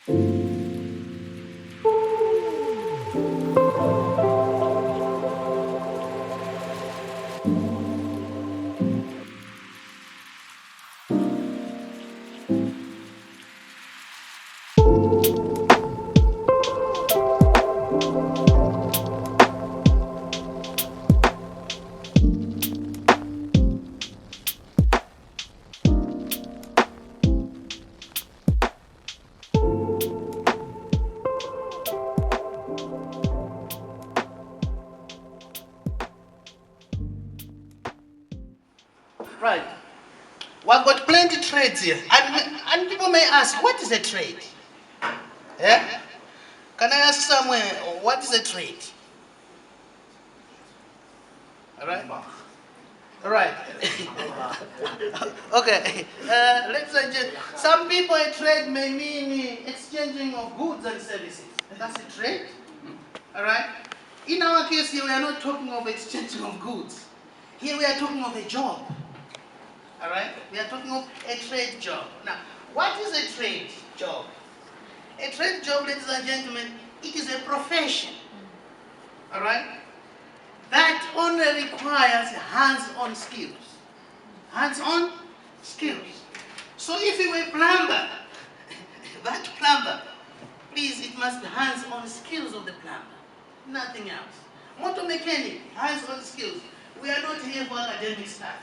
Right. We've got plenty trades here. And people may ask, what is a trade? Yeah? Can I ask somewhere, what is a trade? All right? All right. Okay. Ladies and gentlemen, some people a trade may mean exchanging of goods and services. That's a trade. All right? In our case here, we are not talking of exchanging of goods. Here we are talking of a job. All right? We are talking of a trade job. Now, what is a trade job? A trade job, ladies and gentlemen, it is a profession. All right? That only requires hands-on skills. Hands-on skills. So if you were a plumber, that plumber, please, it must be hands-on skills of the plumber. Nothing else. Motor mechanic, hands-on skills. We are not here for academic stuff.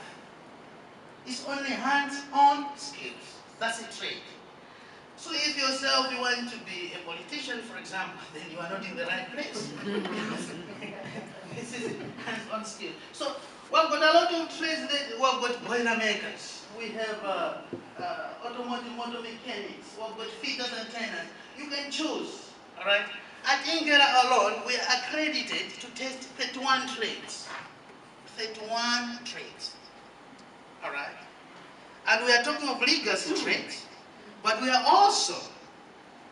It's only hands-on skills. That's a trade. So if yourself you want to be a politician, for example, then you are not in the right place. This is hands-on skill. So we've got a lot of trades. We've got boiler makers. We have automotive motor mechanics. We've got fitters and tenants. You can choose. All right. At Indlela alone, we are accredited to test 31 trades. 31 trades. All right. And we are talking of legacy trades, but we are also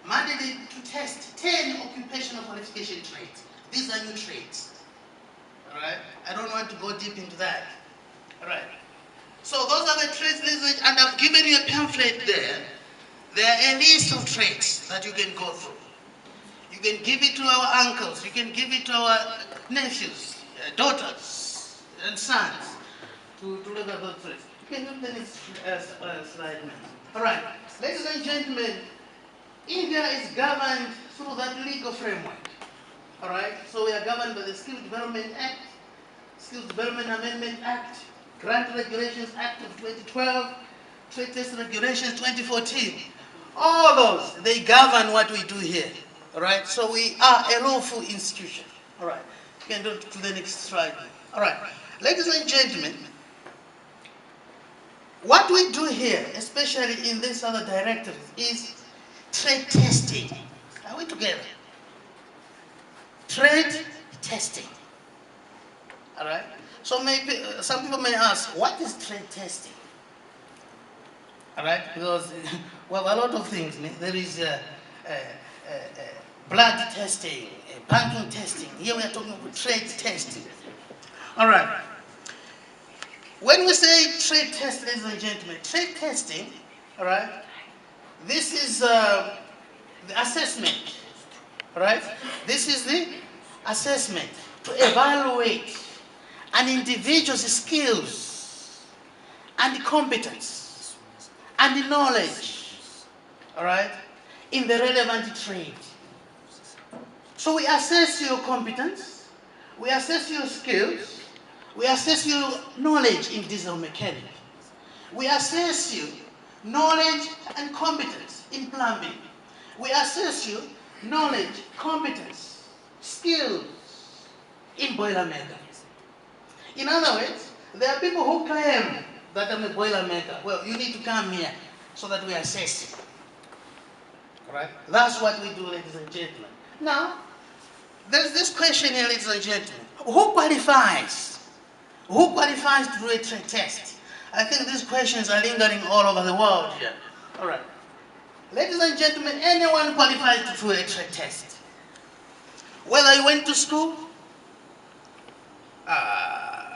mandated to test 10 occupational qualification trades. These are new trades. All right. I don't want to go deep into that. All right. So those are the trades, and I've given you a pamphlet there. There are a list of trades that you can go through. You can give it to our uncles. You can give it to our nephews, daughters, and sons to look at those trades. You can look at the next slide now. All right. Ladies and gentlemen, India is governed through that legal framework. All right. So we are governed by the Skills Development Act, Skills Development Amendment Act, Grant Regulations Act of 2012, Trade Test Regulations 2014. All those, they govern what we do here. All right. So we are a lawful institution. All right. You can go to the next slide. All right. Ladies and gentlemen, what we do here, especially in this other directories, is trade testing. Are we together? Trade testing. All right. So maybe some people may ask, what is trade testing? All right, because well, a lot of things. There is blood testing, banking testing. Here we are talking about trade testing. All right. When we say trade test, ladies and gentlemen, trade testing, all right, this is the assessment, all right? This is the assessment to evaluate an individual's skills and competence and knowledge, all right, in the relevant trade. So we assess your competence, we assess your skills, we assess your knowledge in diesel mechanic. We assess your knowledge and competence in plumbing. We assess your knowledge, competence, skills in boiler maker. In other words, there are people who claim that I'm a boiler maker. Well, you need to come here so that we assess you. All right? That's what we do, ladies and gentlemen. Now, there's this question here, ladies and gentlemen. Who qualifies? Who qualifies to do a trade test? I think these questions are lingering all over the world here. All right. Ladies and gentlemen, anyone qualifies to do a trade test. Whether you went to school,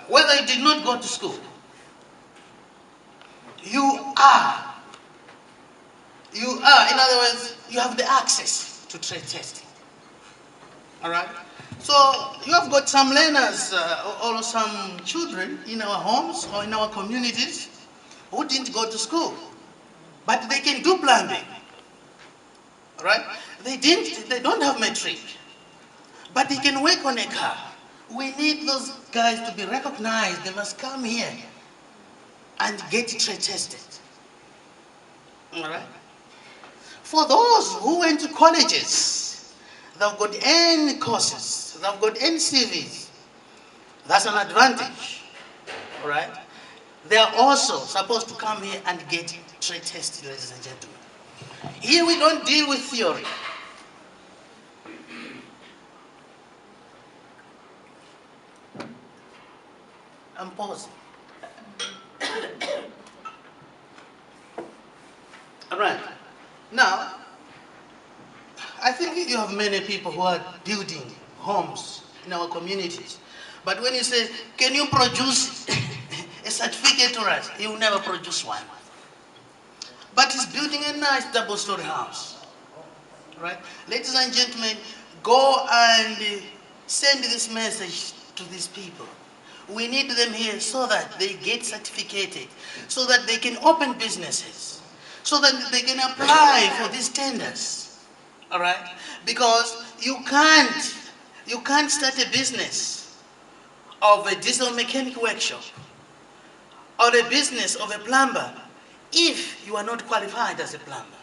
whether you did not go to school, you are You are, in other words, you have the access to trade testing. All right? So you have got some learners or some children in our homes or in our communities who didn't go to school, but they can do plumbing. All right? They don't have matric, but they can work on a car. We need those guys to be recognized. They must come here and get trade tested. All right? For those who went to colleges, they've got N courses, they've got N CVs. That's an advantage. All right? They are also supposed to come here and get trade tested, ladies and gentlemen. Here we don't deal with theory. I'm pausing. All right. Now, I think you have many people who are building homes in our communities. But when you say, can you produce a certificate to us? He will never produce one. But he's building a nice double-story house. Right? Ladies and gentlemen, go and send this message to these people. We need them here so that they get certificated, so that they can open businesses, so that they can apply for these tenders. All right? Because you can't start a business of a diesel mechanic workshop or a business of a plumber if you are not qualified as a plumber.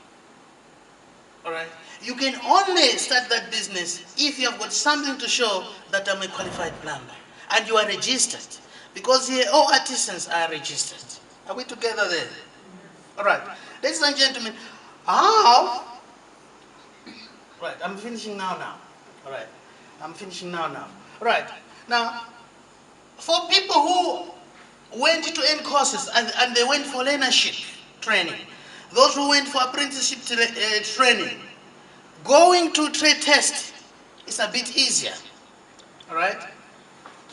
All right? You can only start that business if you have got something to show that I'm a qualified plumber and you are registered. Because here all artisans are registered. Are we together there? All right. Ladies and gentlemen, how? Right, I'm finishing now. All right. I'm finishing now. All right. Now, for people who went to end courses and they went for learnership training, those who went for apprenticeship training, going to trade test is a bit easier. All right?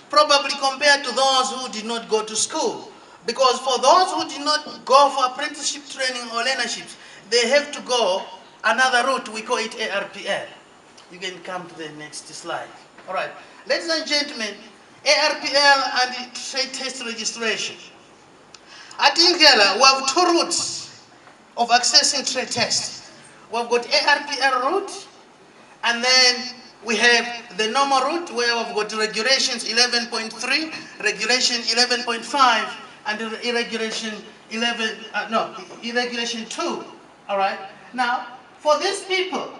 Probably compared to those who did not go to school. Because for those who did not go for apprenticeship training or learnership, they have to go another route. We call it ARPL. You can come to the next slide. All right. Ladies and gentlemen, ARPL and trade test registration. At Indlela, we have two routes of accessing trade test. We've got ARPL route, and then we have the normal route where we've got regulations 11.3, regulation 11.5, and regulation 2. All right. Now, for these people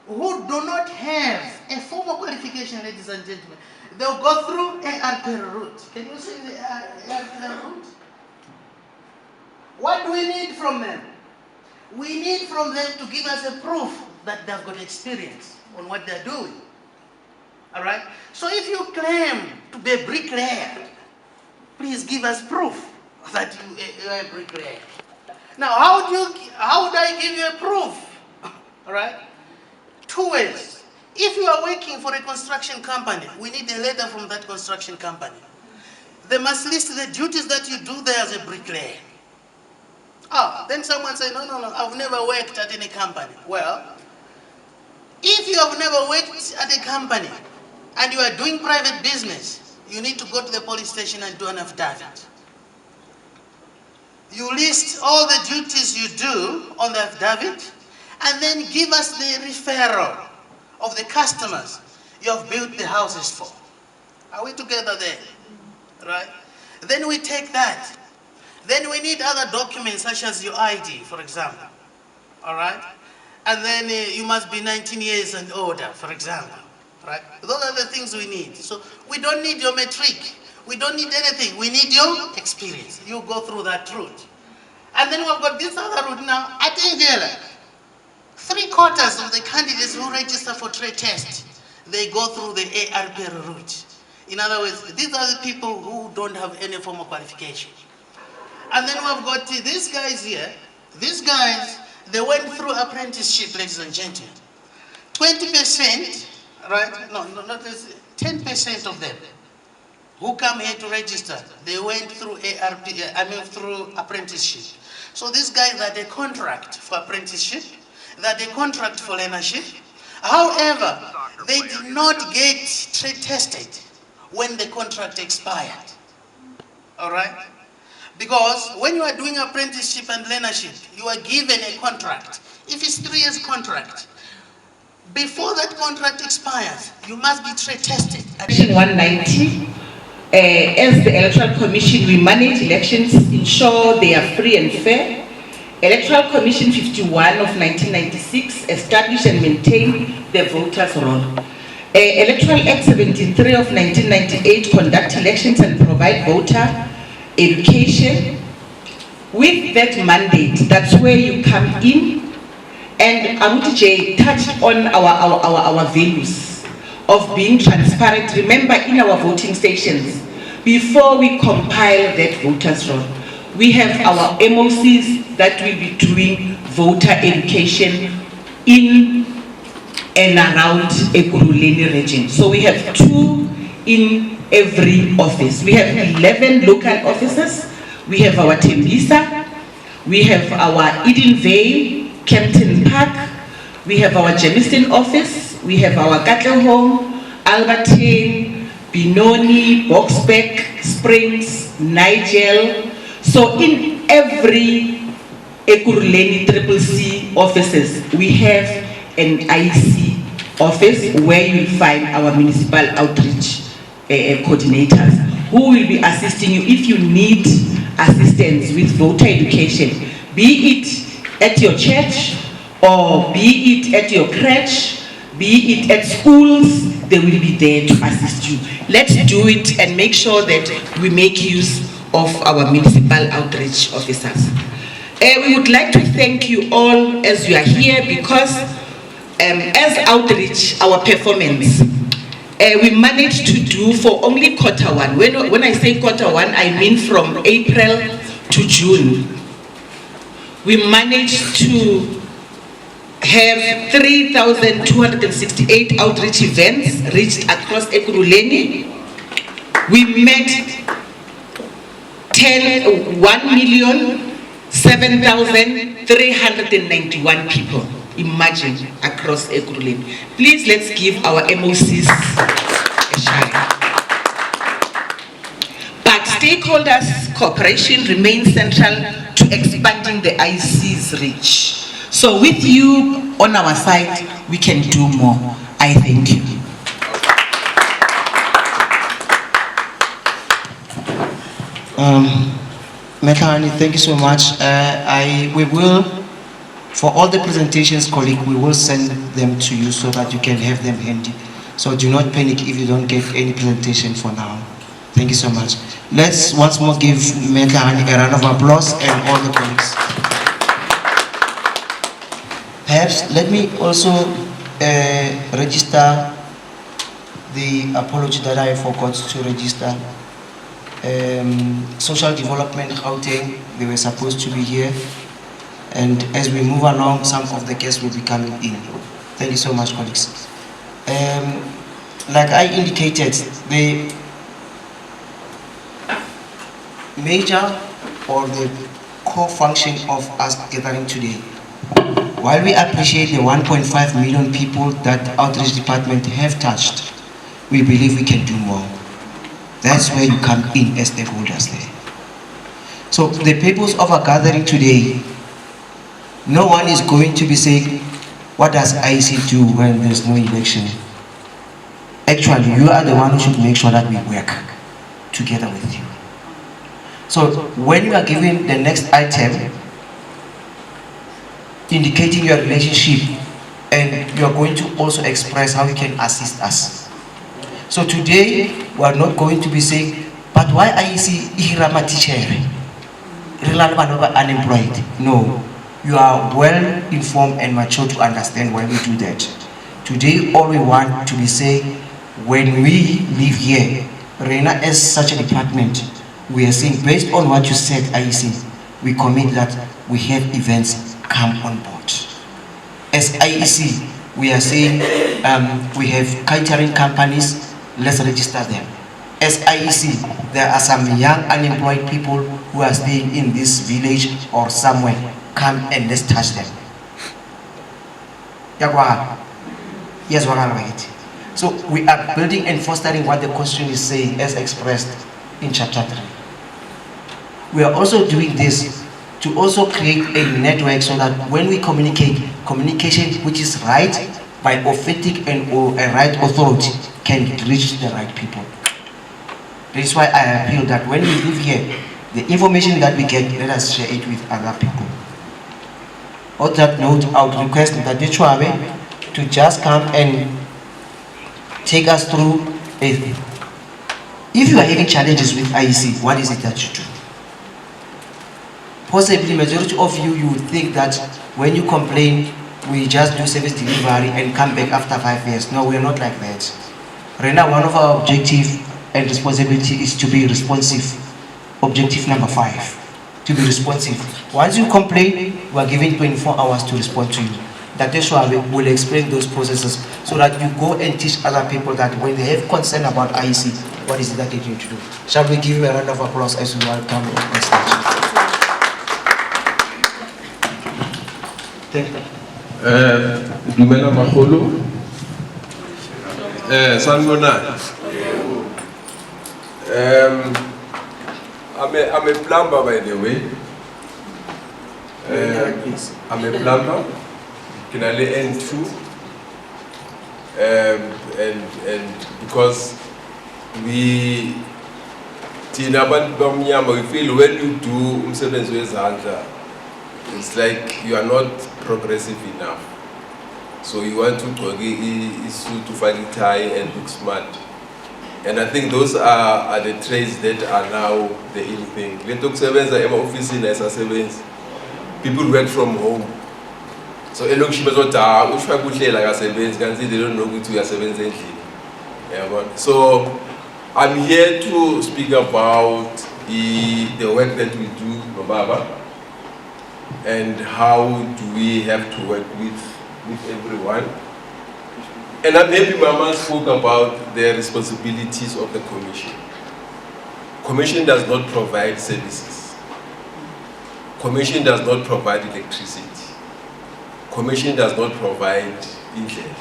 who do not have a formal qualification, ladies and gentlemen, they'll go through ARPL route. Can you see the ARPL route? What do we need from them? We need from them to give us a proof that they've got experience on what they're doing. All right? So if you claim to be a bricklayer, please give us proof that you are a bricklayer. Now, how would I give you a proof? All right? Two ways. If you are working for a construction company, we need a letter from that construction company. They must list the duties that you do there as a bricklayer. Then someone say, no, I've never worked at any company. Well, if you have never worked at a company and you are doing private business, you need to go to the police station and do an affidavit. You list all the duties you do on the affidavit and then give us the referral of the customers you have built the houses for. Are we together there? Right? Then we take that. Then we need other documents such as your ID, for example. All right? And then you must be 19 years and older, for example. Right? Those are the things we need. So we don't need your matric. We don't need anything. We need your experience. You go through that route. And then we've got this other route now. At Indlela, 3/4 of the candidates who register for trade test, they go through the ARPL route. In other words, these are the people who don't have any formal qualification. And then we've got these guys here. These guys, they went through apprenticeship, ladies and gentlemen. 20%, right? No, not 10% of them who come here to register, they went through through apprenticeship. So these guys are the contract for apprenticeship, that they contract for learnership. However, they did not get trade tested when the contract expired. All right? Because when you are doing apprenticeship and learnership, you are given a contract. If it's 3 years contract, before that contract expires, you must be trade tested. Section 190, as the Electoral Commission, we manage elections, ensure they are free and fair. Electoral Commission 51 of 1996, establish and maintain the voters' roll. Electoral Act 73 of 1998, conduct elections and provide voter education. With that mandate, that's where you come in. And Amuti J touched on our values of being transparent. Remember, in our voting stations, before we compile that voters' roll, we have our MOCs that will be doing voter education in and around Ekurhuleni region. So we have 2 in every office. We have 11 local offices. We have our Tembisa, we have our Eden Vale, Kempton Park, we have our Jamestown office, we have our Katlehong, Albertine, Benoni, Boxbeck, Springs, Nigel. So in every Ekurhuleni CCC offices, we have an IEC office where you will find our municipal outreach coordinators who will be assisting you if you need assistance with voter education, be it at your church or be it at your crèche, be it at schools. They will be there to assist you. Let's do it and make sure that we make use of our municipal outreach officers. We would like to thank you all as you are here, because as outreach, our performance, we managed to do for only Q1. When I say Q1, I mean from April to June. We managed to have 3,268 outreach events reached across Ekurhuleni. We met 1,007,391 people. Imagine, across Ekurhuleni. Please, let's give our MOCs a shine. But stakeholders' cooperation remains central to expanding the IEC's reach. So with you on our side, we can do more. I thank you. Mekani, thank you so much. We will, for all the presentations, colleague, we will send them to you so that you can have them handy. So do not panic if you don't get any presentation for now. Thank you so much. Let's once more give Mekani a round of applause and all the colleagues. Perhaps let me also register the apology that I forgot to register. Social Development Gauteng, they were supposed to be here, and as we move along, some of the guests will be coming in. Thank you so much, colleagues. Like I indicated, the major or the core function of us gathering today, while we appreciate the 1.5 million people that Outreach Department have touched, we believe we can do more. That's where you come in as stakeholders there. So the purpose of our gathering today, no one is going to be saying, what does IEC do when there's no election? Actually, you are the one who should make sure that we work together with you. So when you are given the next item, indicating your relationship, and you are going to also express how you can assist us. So today, we are not going to be saying, but why IEC Ihirama teacher? Unemployed. No, you are well informed and mature to understand why we do that. Today, all we want to be saying, when we live here, Reina, as such a department, we are saying, based on what you said, IEC, we commit that we have events come on board. As IEC, we are saying we have catering companies, let's register them. as IEC, there are some young unemployed people who are staying in this village or somewhere. Come and let's touch them. Yes, right. So we are building and fostering what the Constitution is saying as expressed in chapter 3. We are also doing this to also create a network so that when we communicate, communication which is right by authentic and a right authority can reach the right people. That is why I appeal that when we live here, the information that we get, let us share it with other people. On that note, I would request that the Chwabe to just come and take us through it. If you are having challenges with IEC, what is it that you do? Possibly majority of you would think that when you complain, we just do service delivery and come back after 5 years. No, we are not like that. Right now, one of our objectives and responsibility is to be responsive. Objective number 5, to be responsive. Once you complain, we are given 24 hours to respond to you. That is why we will explain those processes so that you go and teach other people that when they have concern about IEC, what is it that they need to do. Shall we give you a round of applause as we welcome on stage? Thank you. Dumela Makgolo. Sanibonani. I'm a plumber, by the way. I'm a plumber. Can I N2? And because we feel when you do it's like you are not progressive enough. So you want to find tie and look smart. And I think those are the traits that are now the in thing. People work from home. So they don't know which we are. So I'm here to speak about the work that we do, Baba, and how do we have to work with everyone. And I'm happy Mama spoke about the responsibilities of the Commission. Commission does not provide services. Commission does not provide electricity. Commission does not provide Indlela.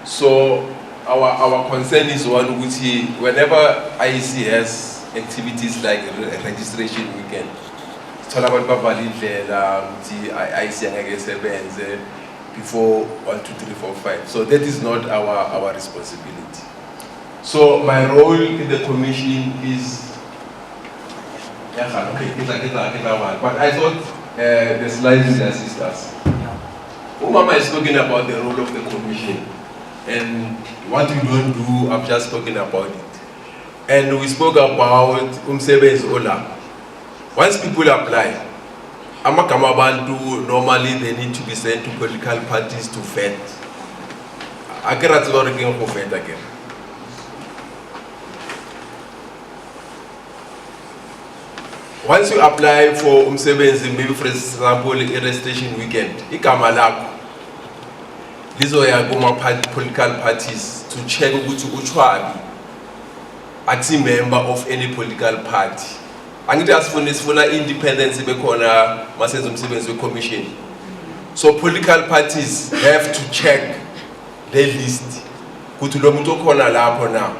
So our concern is one which whenever IEC has activities like registration weekend, IEC before 1, 2, 3, 4, 5. So that is not our responsibility. So my role in the commission is but I thought the slides will assist us. Umama is talking about the role of the commission and what we don't do. I'm just talking about it. And we spoke about umsebenzi ola. Once people apply, normally they need to be sent to political parties to vet. Again. Once you apply for umsebenzi, maybe for example, a registration weekend, igama lakho lizoya political parties to check ukuthi uchwabi akusi member of any political party. Angithi asifuna independence bekhona masenza umsebenzi we-commission. So political parties have to check their list ukuthi lo muntu okhona lapho now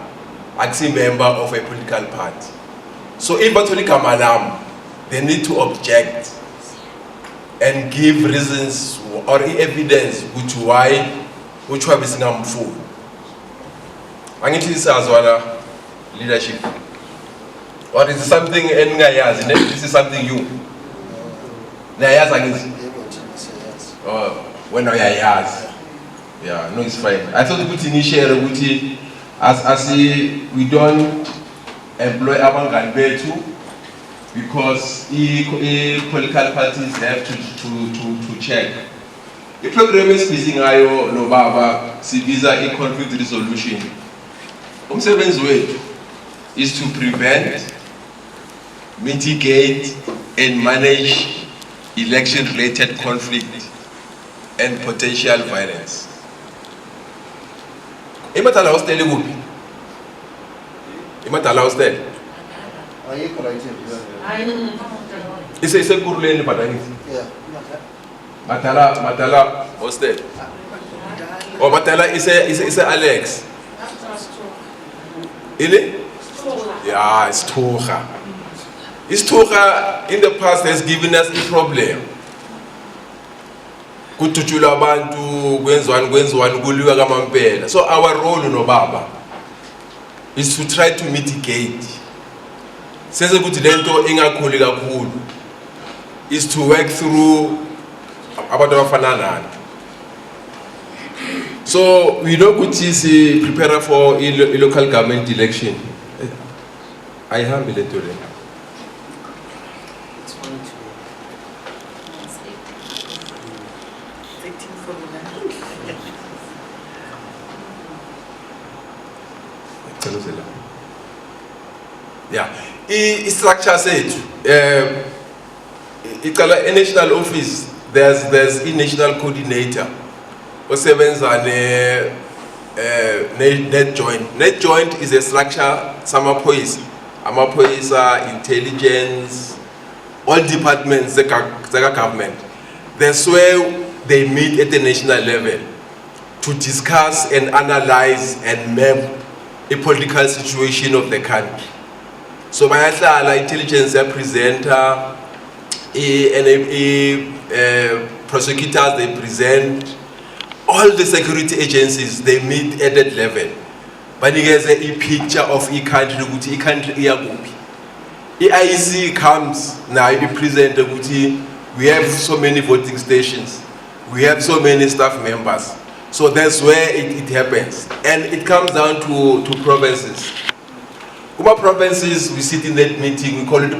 akusi member of a political party. So if bathola igama lami, they need to object and give reasons or evidence which why uchwabi singamfuni. Angithi sazwana leadership. Or is it something engayazi? This is something you. Nayazi angithi. Oh, when uyayazi. Yeah, no, it's fine. I thought ukuthi ni share ukuthi as we don't employ abangani bethu because political parties have to check. The program is speaking ngayo no baba sibiza conflict resolution. Umsebenzi wethu is to prevent, mitigate and manage election-related conflict and potential violence. Imadala hostel. Isa Kuruleni Padangis. Yeah. Matala hostel. Oh, Matala is Alex. Ili? Yeah, it's Tocha. Tocha in the past has given us a problem. Kutuchula abantu kwenziwani kuliwa kamampela. So our role no baba is to try to mitigate. Senze ukuthi lento ingakhuli kakhulu is to work through abantu abafana nani. So we know ukuthi si prepare for a local government election. I am electoral. Yeah, structure said it's a national office. There's a national coordinator. Osebenza net joint. Net joint is a structure. Some amaphoyisa, intelligence, all departments, the government. That's where they meet at the national level to discuss and analyze and map a political situation of the country. So bayahlala intelligence presenter, prosecutors they present, all the security agencies they meet at that level. But there's a picture of a country, a country iyakupi. The IEC comes now, it present we have so many voting stations, we have so many staff members. So that's where it happens. And it comes down to provinces. Kuma provinces, we sit in that meeting, we call it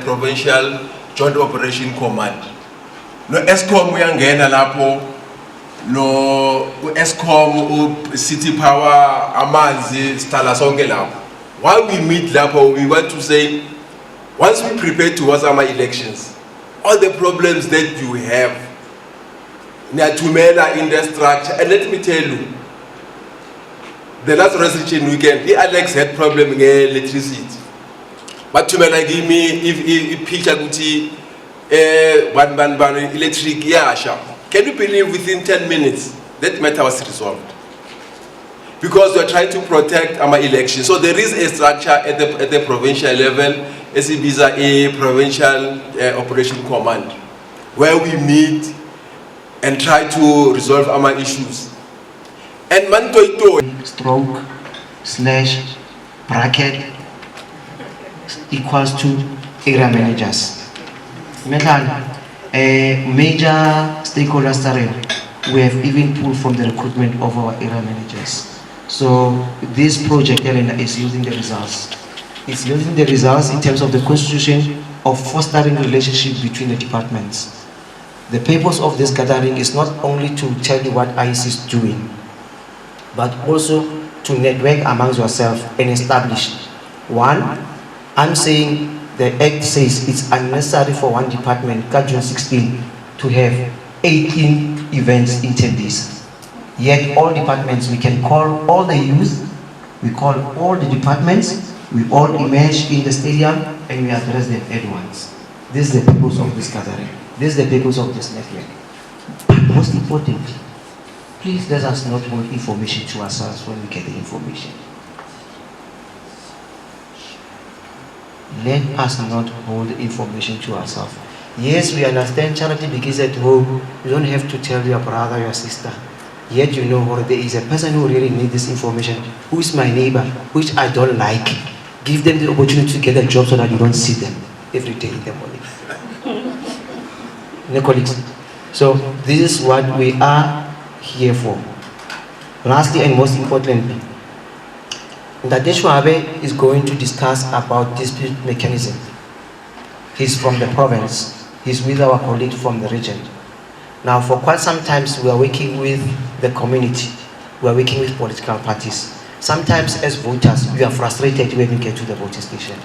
Provincial Joint Operation Command. No ESCOM uyangena lapho, no ESCOM city power amanzi stala sonke lapho. While we meet lapho, we want to say, once we prepare towards our elections, all the problems that you have, Nyatumela in the structure, and let me tell you, the last restriction weekend, the Alex had problem with electricity. But Tumela give me if picture guti one electric yasha. Can you believe within 10 minutes that matter was resolved? Because we are trying to protect our election. So there is a structure at the provincial level, SEBISA, a provincial operation command, where we meet and try to resolve our issues. And stroke slash bracket equals to area managers. Major stakeholders we have even pulled from the recruitment of our area managers. So this project is yielding the results. It's yielding the results in terms of the constitution of fostering relationship between the departments. The purpose of this gathering is not only to tell you what IEC is doing, but also to network amongst yourself and establish. One, I'm saying the Act says it's unnecessary for one department, June 16, to have 18 events in Tembisa. Yet all departments, we can call all the youth, we call all the departments, we all emerge in the stadium and we address them at once. This is the purpose of this gathering. This is the purpose of this network. But most importantly, please let us not hold information to ourselves when we get the information. Let us not hold information to ourselves. Yes, we understand charity begins at home. You don't have to tell your brother, your sister. Yet you know there is a person who really needs this information, who is my neighbor, which I don't like. Give them the opportunity to get a job so that you don't see them every day in the morning. Colleagues. So this is what we are here for. Lastly and most importantly, Ndadeshwabe is going to discuss about dispute mechanism. He's from the province. He's with our colleague from the region. Now for quite some time we are working with the community. We are working with political parties. Sometimes as voters we are frustrated when we get to the voting station.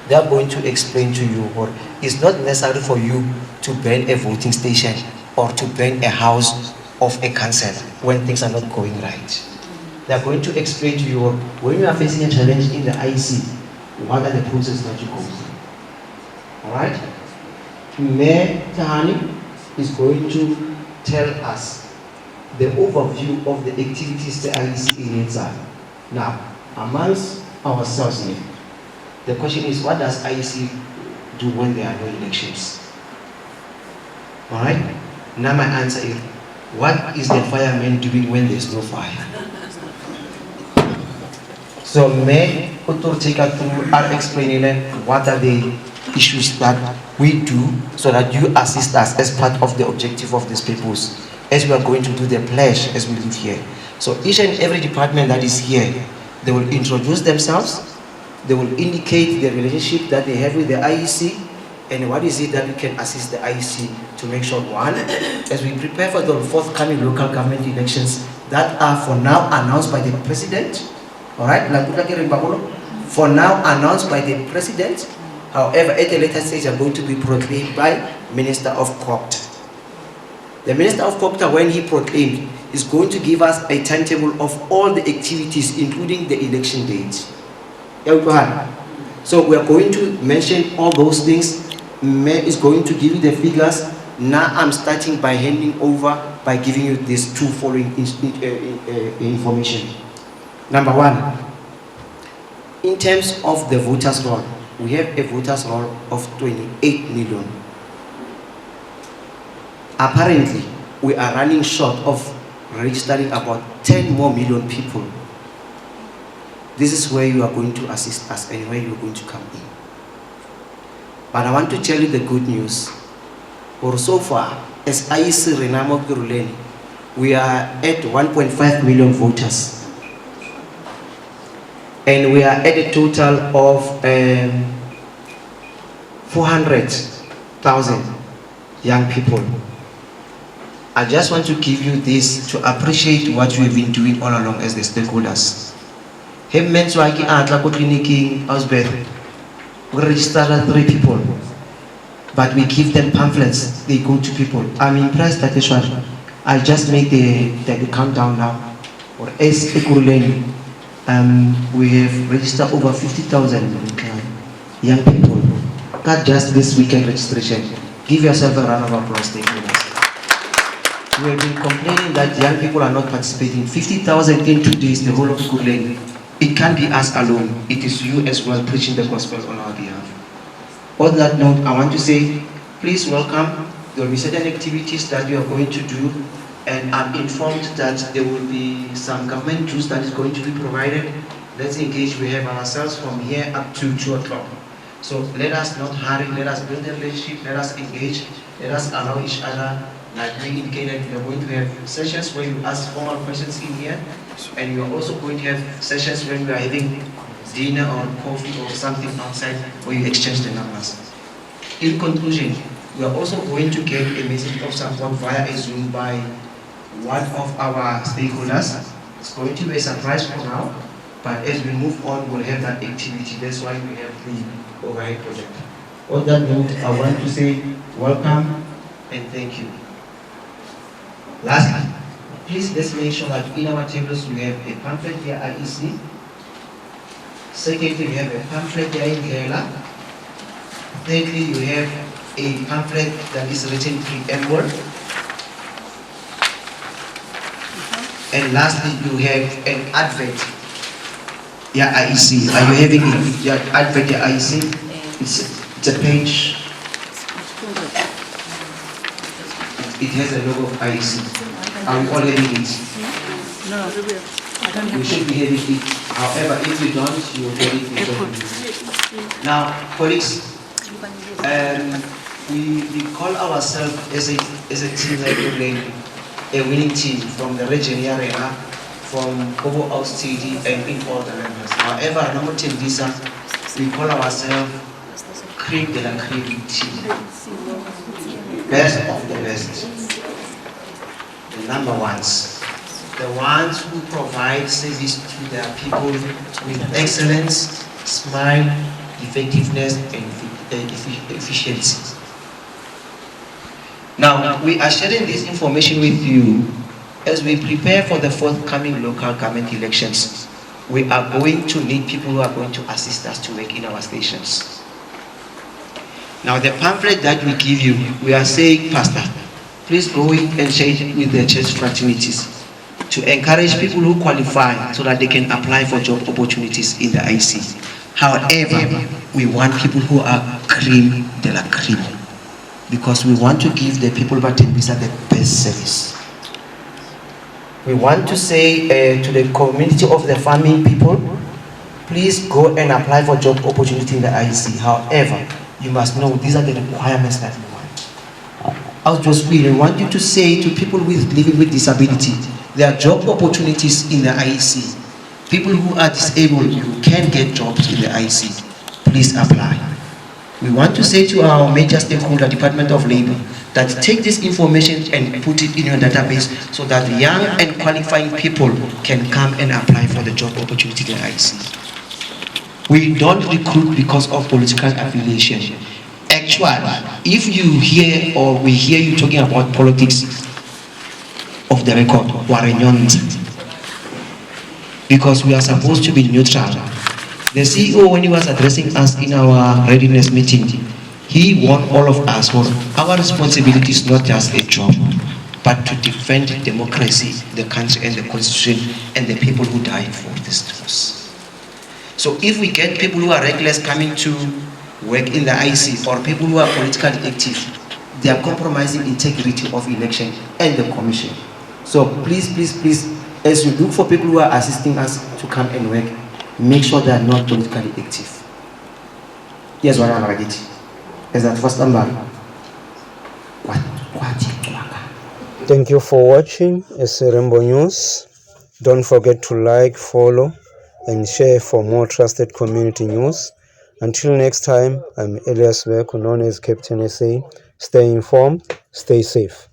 They are going to explain to you what it's not necessary for you to burn a voting station or to burn a house of a council when things are not going right. They are going to explain to you, when you are facing a challenge in the IEC, what are the processes that you go through. Alright? Mayor Tahani is going to tell us the overview of the activities the IEC needs are. Now, amongst ourselves here, the question is, what does IEC do when there are no elections? Alright? Now my answer is, what is the fireman doing when there's no fire? So may Utur take us through our explaining what are the issues that we do so that you assist us as part of the objective of these peoples as we are going to do the pledge as we live here. So each and every department that is here, they will introduce themselves, they will indicate the relationship that they have with the IEC, and what is it that we can assist the IEC to make sure, one, as we prepare for the forthcoming local government elections that are for now announced by the president, all right, for now announced by the president, however, at a later stage are going to be proclaimed by Minister of Court. The Minister of Court, when he proclaimed, is going to give us a timetable of all the activities, including the election dates. So we are going to mention all those things. Mayor is going to give you the figures. Now I'm starting by handing over by giving you these two following information. Number one, in terms of the voters roll, we have a voters roll of 28 million. Apparently, we are running short of registering about 10 more million people. This is where you are going to assist us and where you are going to come in. But I want to tell you the good news. For so far, as IEC Renamo Giruleni, we are at 1.5 million voters. And we are at a total of 400,000 young people. I just want to give you this to appreciate what we've been doing all along as the stakeholders. We register 3 people, but we give them pamphlets, they go to people. I'm impressed at this one. I just make the countdown now. For S. Ekuruleni, we have registered over 50,000 young people. Not just this weekend registration. Give yourself a round of applause, stakeholders. We have been complaining that young people are not participating. 50,000 in 2 days, the whole of Ekuruleni. It can't be us alone. It is you as well preaching the gospel on our behalf. On that note, I want to say, please welcome. There will be certain activities that we are going to do, and I'm informed that there will be some government juice that is going to be provided. Let's engage. We have ourselves from here up to 2 o'clock. So let us not hurry. Let us build a relationship. Let us engage. Let us allow each other. Like we indicated, we are going to have sessions where you ask formal questions in here, and we are also going to have sessions when we are having dinner or coffee or something outside where you exchange the numbers. In conclusion, we are also going to get a message of support via a Zoom by one of our stakeholders. It's going to be a surprise for now, but as we move on, we'll have that activity. That's why we have the overhead project. On that note, I want to say welcome and thank you. Lastly, please let's make sure that in our tables we have a pamphlet here at IEC. Secondly, we have a pamphlet here in Indlela. Thirdly, you have a pamphlet that is written preamble. And lastly, you have an advert. Yeah, IEC. Are you having it? Yeah, advert, yeah, IEC. It's a page. It has a logo of IEC. Are we all having it? No. We should be having it. However, if we don't, you will get it. Now, colleagues, we call ourselves as a team like a winning team from the region area, from Kobo House TD and in all the members. However, number Tembisa, we call ourselves cream de la cream team. Best of the best. The number ones. The ones who provide service to their people with excellence, smile, effectiveness, and efficiency. Now, we are sharing this information with you as we prepare for the forthcoming local government elections, we are going to need people who are going to assist us to work in our stations. Now the pamphlet that we give you, we are saying, Pastor, please go in and share it with the church fraternities to encourage people who qualify so that they can apply for job opportunities in the IEC. However, we want people who are cream de la cream, because we want to give the people of Tembisa the best service. We want to say to the community of the farming people, please go and apply for job opportunity in the IEC. However, you must know these are the requirements that we want. I just really want you to say to people living with disability, there are job opportunities in the IEC. People who are disabled, you can get jobs in the IEC. Please apply. We want to say to our major stakeholder, Department of Labor, that take this information and put it in your database so that young and qualifying people can come and apply for the job opportunity in the IEC. We don't recruit because of political affiliation. Actually, if you hear or we hear you talking about politics of the record, because we are supposed to be neutral. The CEO, when he was addressing us in our readiness meeting, he warned all of us, well, our responsibility is not just a job, but to defend democracy, the country and the constitution and the people who died for this cause. So if we get people who are reckless coming to work in the IEC, or people who are politically active, they are compromising integrity of election and the commission. So please, please, please, as you look for people who are assisting us to come and work, make sure they are not politically active. Yes, what I get. Is that first number? Thank you for watching Rainbow News. Don't forget to like, follow, and share for more trusted community news. Until next time, I'm Elias Beck, known as Captain SA. Stay informed, stay safe.